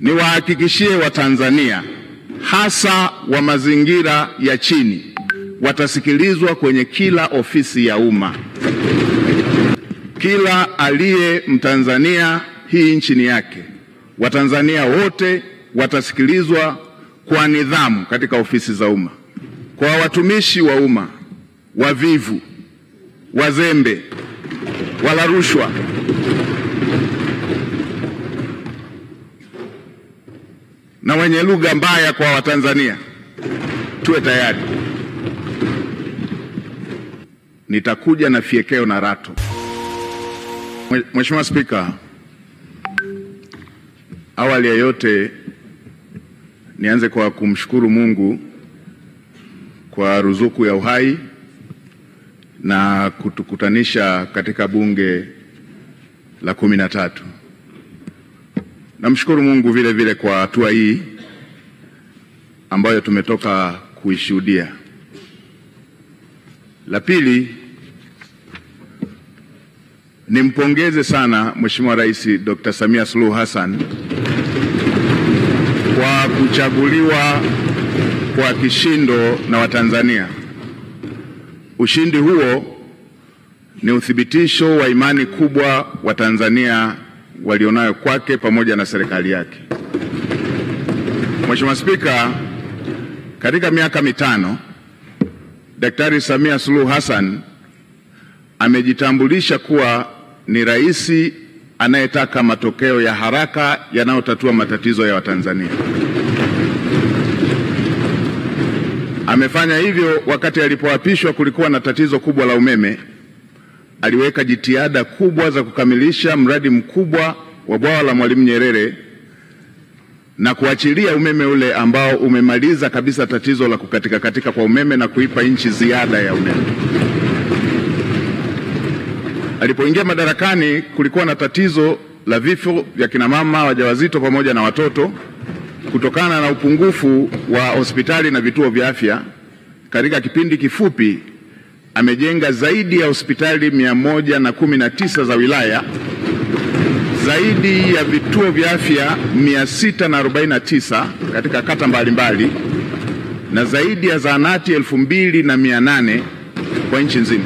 Niwahakikishie Watanzania hasa wa mazingira ya chini watasikilizwa kwenye kila ofisi ya umma. Kila aliye Mtanzania, hii nchi ni yake. Watanzania wote watasikilizwa kwa nidhamu katika ofisi za umma. Kwa watumishi wa umma wavivu, wazembe, wala rushwa, na wenye lugha mbaya kwa Watanzania, tuwe tayari. Nitakuja na fiekeo na rato. Mheshimiwa Spika, awali ya yote nianze kwa kumshukuru Mungu kwa ruzuku ya uhai na kutukutanisha katika bunge la 13. Namshukuru Mungu vile vile kwa hatua hii ambayo tumetoka kuishuhudia. La pili, nimpongeze sana Mheshimiwa Rais Dr. Samia Suluhu Hassan kwa kuchaguliwa kwa kishindo na Watanzania. Ushindi huo ni uthibitisho wa imani kubwa Watanzania walionayo kwake pamoja na serikali yake. Mheshimiwa Spika, katika miaka mitano Daktari Samia Suluhu Hassan amejitambulisha kuwa ni rais anayetaka matokeo ya haraka yanayotatua matatizo ya Watanzania. Amefanya hivyo wakati alipoapishwa kulikuwa na tatizo kubwa la umeme. Aliweka jitihada kubwa za kukamilisha mradi mkubwa wa bwawa la Mwalimu Nyerere na kuachilia umeme ule ambao umemaliza kabisa tatizo la kukatika kwa umeme na kuipa nchi ziada ya umeme. Alipoingia madarakani kulikuwa na tatizo la vifo vya kina mama wajawazito pamoja na watoto kutokana na upungufu wa hospitali na vituo vya afya. Katika kipindi kifupi amejenga zaidi ya hospitali 119 za wilaya, zaidi ya vituo vya afya 649 katika kata mbalimbali, na zaidi ya zahanati 2800 kwa nchi nzima.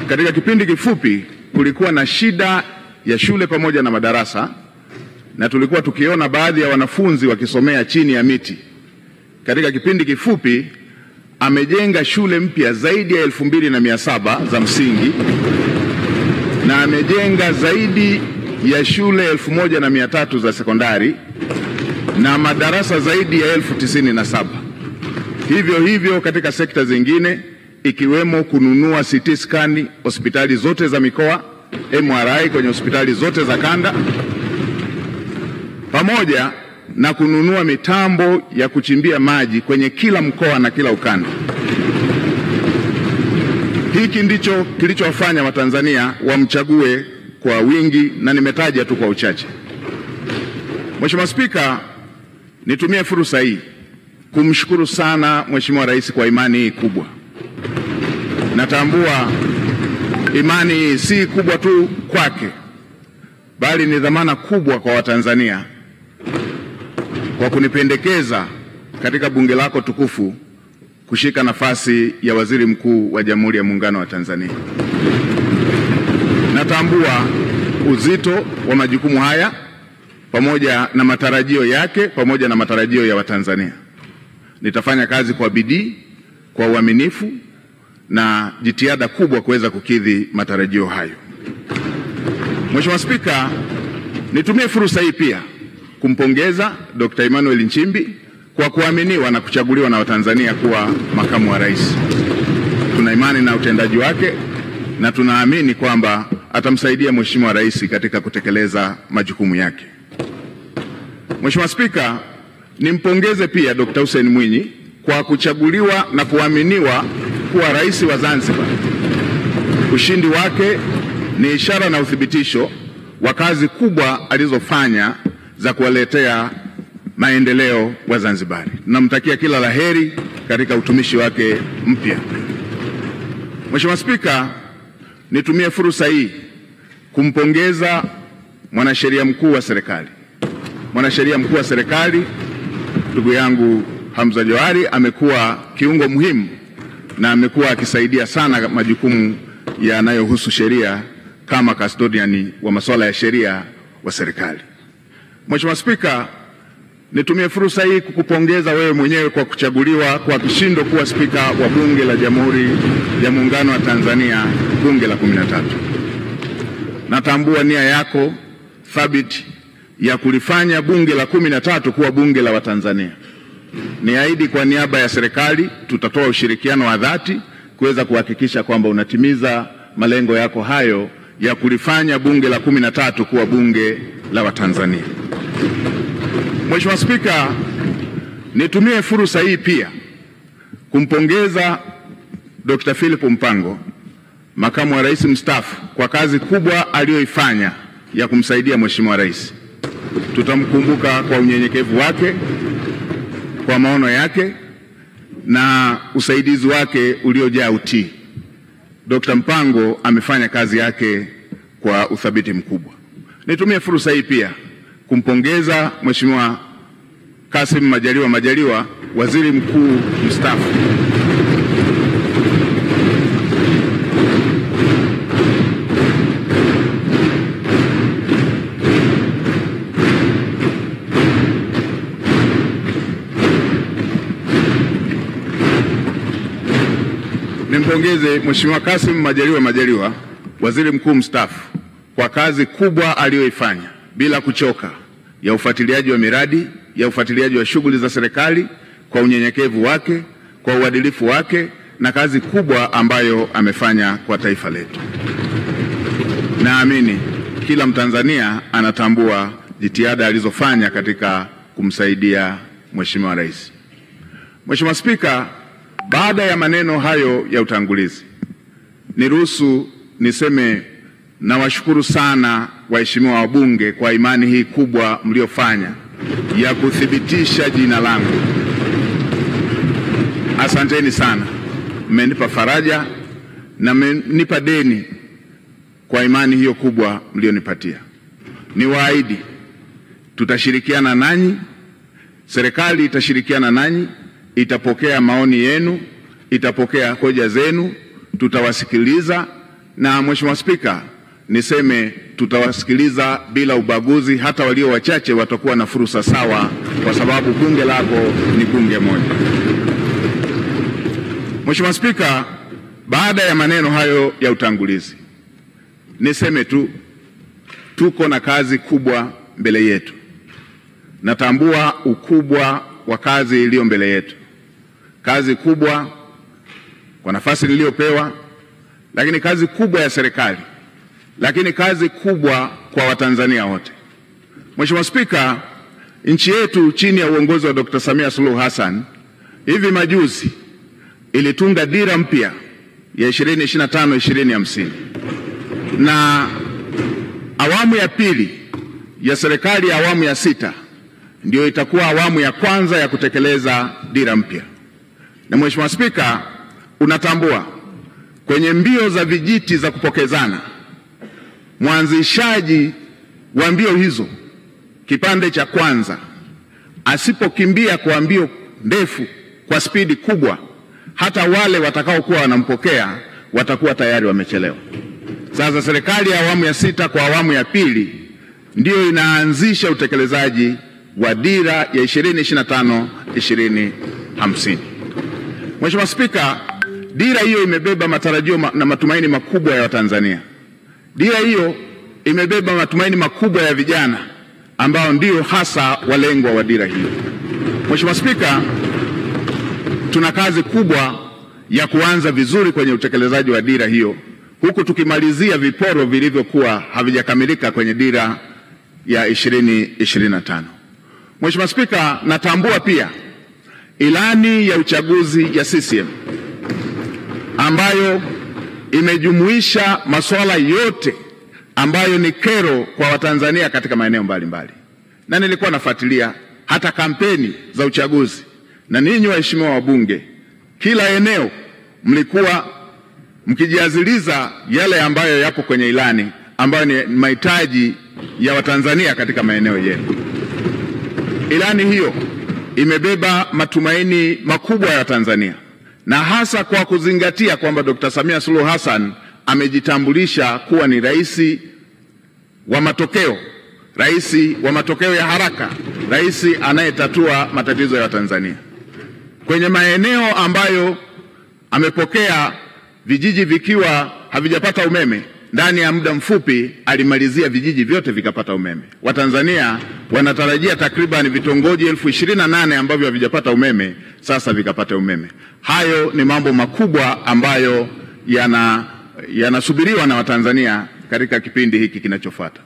Katika kipindi kifupi kulikuwa na shida ya shule pamoja na madarasa, na tulikuwa tukiona baadhi ya wanafunzi wakisomea chini ya miti. Katika kipindi kifupi amejenga shule mpya zaidi ya 2700 za msingi na amejenga zaidi ya shule 1300 za sekondari na madarasa zaidi ya 1097. Hivyo hivyo katika sekta zingine ikiwemo kununua CT scan hospitali zote za mikoa, MRI kwenye hospitali zote za kanda, pamoja na kununua mitambo ya kuchimbia maji kwenye kila mkoa na kila ukanda. Hiki ndicho kilichowafanya Watanzania wamchague kwa wingi, na nimetaja tu kwa uchache. Mheshimiwa Spika, nitumie fursa hii kumshukuru sana Mheshimiwa Rais kwa imani hii kubwa. Natambua imani hii si kubwa tu kwake, bali ni dhamana kubwa kwa Watanzania kwa kunipendekeza katika bunge lako tukufu kushika nafasi ya Waziri Mkuu wa Jamhuri ya Muungano wa Tanzania. Natambua uzito wa majukumu haya pamoja na matarajio yake pamoja na matarajio ya Watanzania. Nitafanya kazi kwa bidii, kwa uaminifu na jitihada kubwa kuweza kukidhi matarajio hayo. Mheshimiwa Spika, nitumie fursa hii pia kumpongeza Dr. Emmanuel Nchimbi kwa kuaminiwa na kuchaguliwa na Watanzania kuwa makamu wa rais. Tuna imani na utendaji wake na tunaamini kwamba atamsaidia Mheshimiwa Rais katika kutekeleza majukumu yake. Mheshimiwa Spika, nimpongeze pia Dr. Hussein Mwinyi kwa kuchaguliwa na kuaminiwa kuwa rais wa Zanzibar. Ushindi wake ni ishara na uthibitisho wa kazi kubwa alizofanya za kuwaletea maendeleo wa Zanzibari. Namtakia kila laheri katika utumishi wake mpya. Mheshimiwa Spika, nitumie fursa hii kumpongeza mwanasheria mkuu wa serikali mwanasheria mkuu wa serikali ndugu yangu Hamza Johari amekuwa kiungo muhimu na amekuwa akisaidia sana majukumu yanayohusu sheria kama custodian wa masuala ya sheria wa serikali. Mheshimiwa Spika, nitumie fursa hii kukupongeza wewe mwenyewe kwa kuchaguliwa kwa kishindo kuwa Spika wa Bunge la Jamhuri ya Muungano wa Tanzania, Bunge la 13. Natambua nia yako thabiti ya kulifanya Bunge la 13 kuwa bunge la Watanzania. Niahidi kwa niaba ya serikali tutatoa ushirikiano wa dhati kuweza kuhakikisha kwamba unatimiza malengo yako hayo ya kulifanya Bunge la 13 kuwa bunge la Watanzania. Mheshimiwa Spika, nitumie fursa hii pia kumpongeza Dr. Philip Mpango, makamu wa rais mstaafu, kwa kazi kubwa aliyoifanya ya kumsaidia Mheshimiwa Rais. Tutamkumbuka kwa unyenyekevu wake, kwa maono yake na usaidizi wake uliojaa utii. Dr. Mpango amefanya kazi yake kwa uthabiti mkubwa. Nitumie fursa hii pia kumpongeza Mheshimiwa Kassim Majaliwa, waziri mkuu mstaafu. Nimpongeze Mheshimiwa Kassim Majaliwa, waziri mkuu mstaafu, kwa kazi kubwa aliyoifanya bila kuchoka ya ufuatiliaji wa miradi, ya ufuatiliaji wa shughuli za serikali, kwa unyenyekevu wake, kwa uadilifu wake na kazi kubwa ambayo amefanya kwa taifa letu. Naamini kila Mtanzania anatambua jitihada alizofanya katika kumsaidia Mheshimiwa Rais. Mheshimiwa Spika, baada ya maneno hayo ya utangulizi, niruhusu niseme nawashukuru sana waheshimiwa wabunge kwa imani hii kubwa mliofanya ya kuthibitisha jina langu. Asanteni sana. Mmenipa faraja na mmenipa deni kwa imani hiyo kubwa mlionipatia. Niwaahidi tutashirikiana nanyi, serikali itashirikiana nanyi, itapokea maoni yenu, itapokea hoja zenu, tutawasikiliza. Na Mheshimiwa Spika, niseme tutawasikiliza bila ubaguzi, hata walio wachache watakuwa na fursa sawa, kwa sababu bunge lako ni bunge moja. Mheshimiwa Spika, baada ya maneno hayo ya utangulizi, niseme tu tuko na kazi kubwa mbele yetu. Natambua ukubwa wa kazi iliyo mbele yetu. Kazi kubwa kwa nafasi niliyopewa, lakini kazi kubwa ya serikali, lakini kazi kubwa kwa Watanzania wote. Mheshimiwa Spika, nchi yetu chini ya uongozi wa Dr. Samia Suluhu Hassan hivi majuzi ilitunga dira mpya ya 2025-2050, na awamu ya pili ya serikali ya awamu ya 6 ndio itakuwa awamu ya kwanza ya kutekeleza dira mpya. Na Mheshimiwa Spika, unatambua kwenye mbio za vijiti za kupokezana, mwanzishaji wa mbio hizo kipande cha kwanza asipokimbia kwa mbio ndefu kwa spidi kubwa, hata wale watakaokuwa wanampokea watakuwa tayari wamechelewa. Sasa serikali ya awamu ya 6 kwa awamu ya pili ndio inaanzisha utekelezaji wa dira ya 2025-2050. Mheshimiwa Spika, dira hiyo imebeba matarajio na matumaini makubwa ya Watanzania. Dira hiyo imebeba matumaini makubwa ya vijana ambao ndio hasa walengwa wa dira hiyo. Mheshimiwa Spika, tuna kazi kubwa ya kuanza vizuri kwenye utekelezaji wa dira hiyo, huku tukimalizia viporo vilivyokuwa havijakamilika kwenye dira ya 2025. Mheshimiwa Spika, natambua pia ilani ya uchaguzi ya CCM ambayo imejumuisha masuala yote ambayo ni kero kwa Watanzania katika maeneo mbalimbali. Na nilikuwa nafuatilia hata kampeni za uchaguzi, na ninyi waheshimiwa wabunge, kila eneo mlikuwa mkijiaziliza yale ambayo yapo kwenye ilani, ambayo ni mahitaji ya Watanzania katika maeneo yenu. Ilani hiyo imebeba matumaini makubwa ya Tanzania, na hasa kwa kuzingatia kwamba Dr. Samia Suluhu Hassan amejitambulisha kuwa ni rais wa matokeo, rais wa matokeo ya haraka, rais anayetatua matatizo ya Tanzania. Kwenye maeneo ambayo amepokea vijiji vikiwa havijapata umeme, ndani ya muda mfupi alimalizia vijiji vyote vikapata umeme. Watanzania wanatarajia takriban vitongoji 28,000 ambavyo havijapata umeme sasa vikapata umeme. Hayo ni mambo makubwa ambayo yanasubiriwa na Watanzania katika kipindi hiki kinachofuata.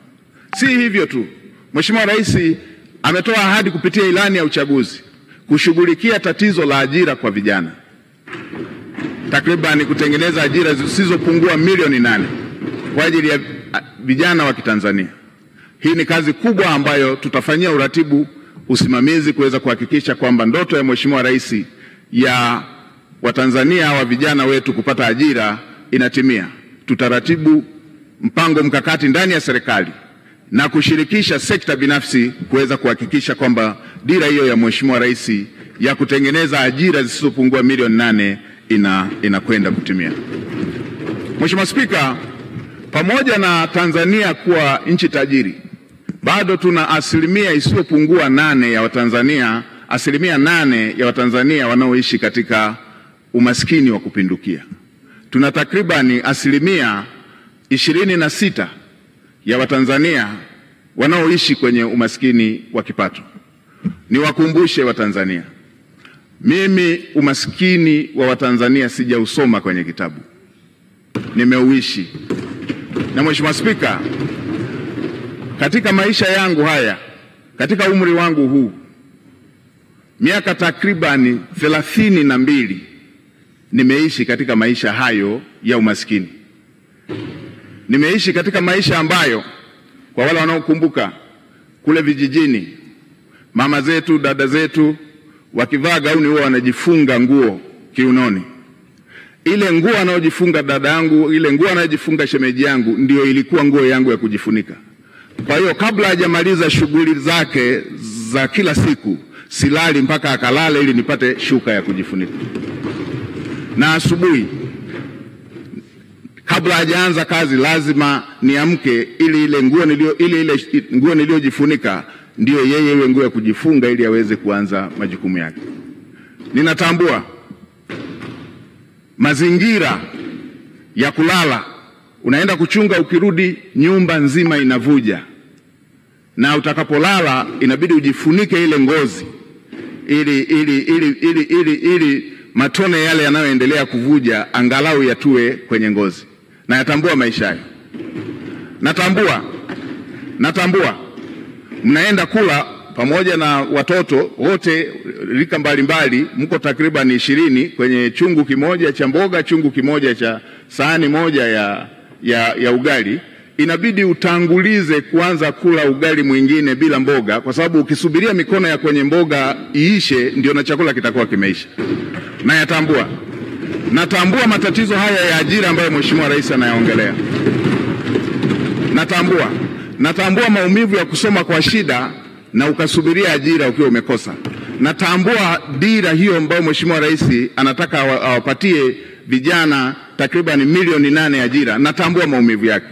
Si hivyo tu, Mheshimiwa Rais ametoa ahadi kupitia ilani ya uchaguzi kushughulikia tatizo la ajira kwa vijana, takriban kutengeneza ajira zisizopungua milioni 8 kwa ajili ya vijana wa Kitanzania. Hii ni kazi kubwa ambayo tutafanyia uratibu, usimamizi kuweza kuhakikisha kwamba ndoto ya Mheshimiwa Rais ya Watanzania wa vijana wetu kupata ajira inatimia. Tutaratibu mpango mkakati ndani ya serikali na kushirikisha sekta binafsi kuweza kuhakikisha kwamba dira hiyo ya Mheshimiwa Rais ya kutengeneza ajira zisizopungua milioni 8 inakwenda kutimia. Mheshimiwa Spika, pamoja na Tanzania kuwa nchi tajiri, bado tuna asilimia isiyopungua 8 ya Watanzania, asilimia 8 ya Watanzania wanaoishi katika umaskini wa kupindukia. Tuna takribani asilimia 26 ya Watanzania wanaoishi kwenye umaskini wa kipato. Niwakumbushe Watanzania, mimi umaskini wa Watanzania sijausoma kwenye kitabu, nimeuishi. Na Mheshimiwa Spika, katika maisha yangu haya, katika umri wangu huu, miaka takribani 32 nimeishi katika maisha hayo ya umaskini. Nimeishi katika maisha ambayo, kwa wale wanaokumbuka, kule vijijini mama zetu, dada zetu wakivaa gauni huwa wanajifunga nguo kiunoni. Ile nguo anayojifunga dada yangu, ile nguo anayojifunga shemeji yangu ndio ilikuwa nguo yangu ya kujifunika. Kwa hiyo kabla hajamaliza shughuli zake za kila siku, silali mpaka akalale ili nipate shuka ya kujifunika. Na asubuhi kabla hajaanza kazi lazima niamke ili ile nguo niliyojifunika ndio yeye iwe nguo ya kujifunga ili aweze kuanza majukumu yake. Ninatambua mazingira ya kulala, unaenda kuchunga, ukirudi nyumba nzima inavuja, na utakapolala inabidi ujifunike ile ngozi ili matone yale yanayoendelea kuvuja angalau yatue kwenye ngozi. Na yatambua maisha hayo. Natambua mnaenda kula pamoja na watoto wote rika mbalimbali, mko takriban 20 kwenye chungu kimoja cha mboga, chungu kimoja cha sahani moja ya ugali. Inabidi utangulize kuanza kula ugali mwingine bila mboga, kwa sababu ukisubiria mikono ya kwenye mboga iishe ndio na chakula kitakuwa kimeisha. Na natambua matatizo haya ya ajira ambayo Mheshimiwa Rais anayaongelea. Natambua maumivu ya kusoma kwa shida na ukasubiria ajira ukiwa umekosa. Natambua dira hiyo ambayo Mheshimiwa Rais anataka awapatie vijana takriban milioni 8 ajira. Natambua maumivu yake.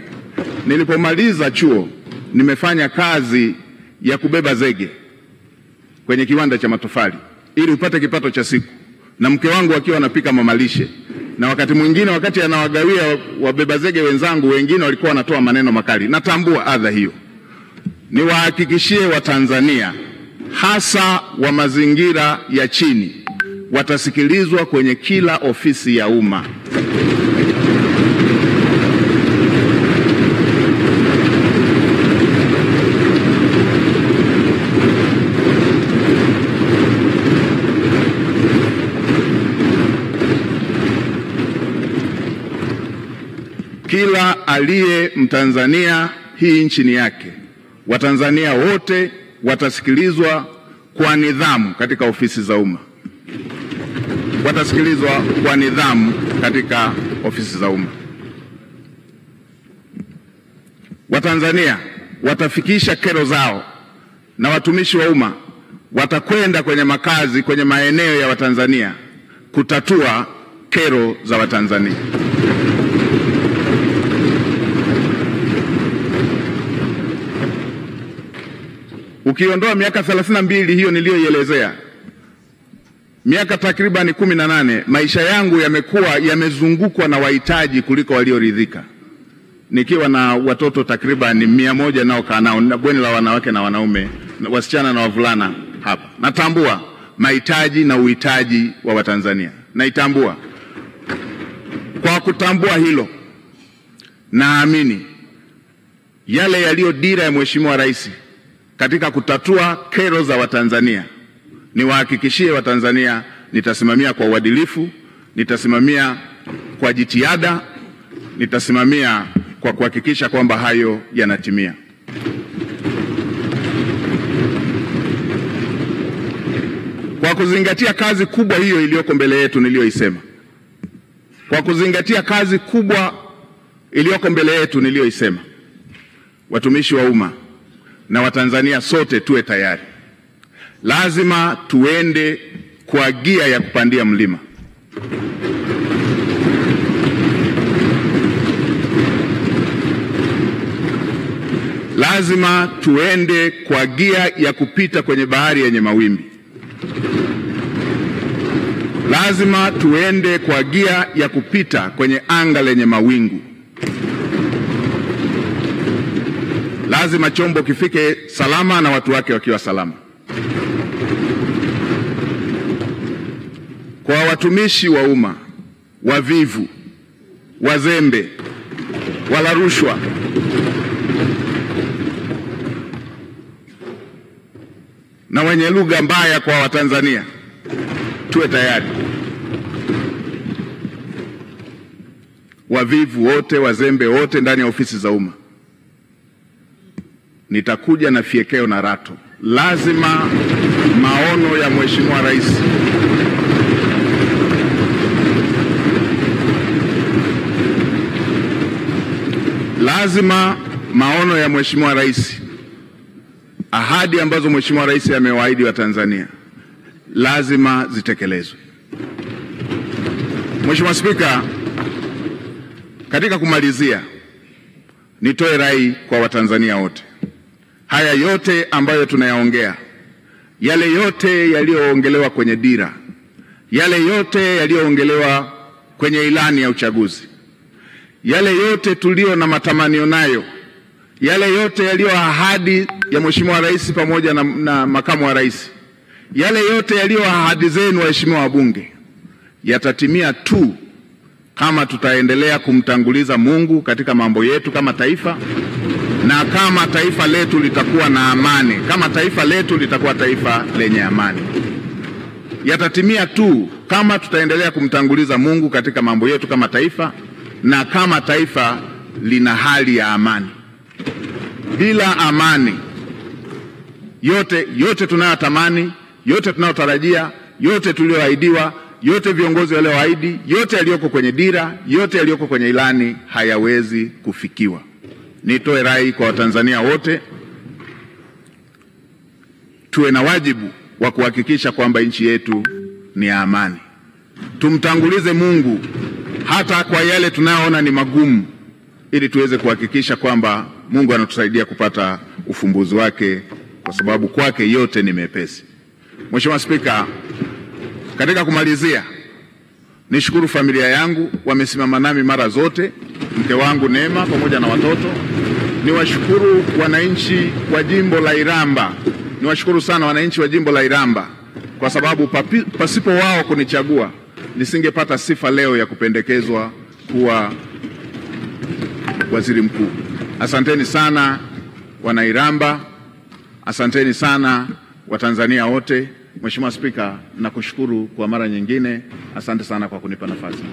Nilipomaliza chuo nimefanya kazi ya kubeba zege kwenye kiwanda cha matofali ili upate kipato cha siku, na mke wangu akiwa anapika mamalishe, na wakati mwingine wakati anawagawia wabeba zege wenzangu wengine walikuwa wanatoa maneno makali. Natambua adha hiyo. Niwahakikishie Watanzania hasa wa mazingira ya chini watasikilizwa kwenye kila ofisi ya umma. Kila aliye Mtanzania, hii nchi ni yake. Watanzania wote watasikilizwa kwa nidhamu katika ofisi za umma. Watasikilizwa kwa nidhamu katika ofisi za umma. Watanzania watafikisha kero zao na watumishi wa umma watakwenda kwenye makazi, kwenye maeneo ya Watanzania kutatua kero za Watanzania. Ukiondoa miaka 32 hiyo niliyoielezea, miaka takriban 18 maisha yangu yamekuwa yamezungukwa na wahitaji kuliko walioridhika, nikiwa na watoto takriban 100 nao kaa nao na bweni la wanawake na wanaume, wasichana na wavulana hapa. Natambua mahitaji na uhitaji wa Watanzania, naitambua. Kwa kutambua hilo, naamini yale yaliyo dira ya Mheshimiwa Rais katika kutatua kero za Watanzania, niwahakikishie Watanzania nitasimamia kwa uadilifu, nitasimamia kwa jitihada, nitasimamia kwa kuhakikisha kwamba hayo yanatimia. Kwa kuzingatia kazi kubwa hiyo iliyoko mbele yetu niliyoisema, kwa kuzingatia kazi kubwa iliyoko mbele yetu niliyoisema, watumishi wa umma na Watanzania sote tuwe tayari. Lazima tuende kwa gia ya kupandia mlima. Lazima tuende kwa gia ya kupita kwenye bahari yenye mawimbi. Lazima tuende kwa gia ya kupita kwenye anga lenye mawingu. Lazima chombo kifike salama na watu wake wakiwa salama. Kwa watumishi wa umma wavivu, wazembe, wala rushwa, na wenye lugha mbaya kwa Watanzania, tuwe tayari. Wavivu wote, wazembe wote ndani ya ofisi za umma, nitakuja na fiekeo na rato. Lazima maono ya Mheshimiwa Rais Mheshimiwa Rais, ahadi ambazo Mheshimiwa Rais amewaahidi Watanzania lazima zitekelezwe. Mheshimiwa Spika, katika kumalizia, nitoe rai kwa Watanzania wote. Haya yote ambayo tunayaongea, yale yote yaliyoongelewa kwenye dira, yale yote yaliyoongelewa kwenye ilani ya uchaguzi, yale yote tulio na matamanio nayo, yale yote yaliyo ahadi ya Mheshimiwa Rais pamoja na makamu wa rais, yale yote yaliyo ahadi zenu waheshimiwa wabunge, yatatimia tu kama tutaendelea kumtanguliza Mungu katika mambo yetu kama taifa, na kama taifa letu litakuwa na amani, kama taifa letu litakuwa taifa lenye amani. Yatatimia tu kama tutaendelea kumtanguliza Mungu katika mambo yetu kama taifa, na kama taifa lina hali ya amani. Bila amani, yote tunayotamani, yote tunayotarajia, yote tulioahidiwa, yote viongozi walioahidi, yote yaliyoko kwenye dira, yote yaliyoko kwenye ilani hayawezi kufikiwa. Nitoe rai kwa Watanzania wote, tuwe na wajibu wa kuhakikisha kwamba nchi yetu ni ya amani. Tumtangulize Mungu hata kwa yale tunayoona ni magumu, ili tuweze kuhakikisha kwamba Mungu anatusaidia kupata ufumbuzi wake, kwa sababu kwake yote ni mepesi. Mheshimiwa Spika, katika kumalizia, nishukuru familia yangu, wamesimama nami mara zote, mke wangu Neema pamoja na watoto. Niwashukuru wananchi wa jimbo la Iramba, niwashukuru sana wananchi wa jimbo la Iramba, kwa sababu pasipo wao kunichagua nisingepata sifa leo ya kupendekezwa kuwa waziri mkuu. Asanteni sana wana Iramba, asanteni sana Watanzania wote. Mheshimiwa Spika, nakushukuru kwa mara nyingine. Asante sana kwa kunipa nafasi.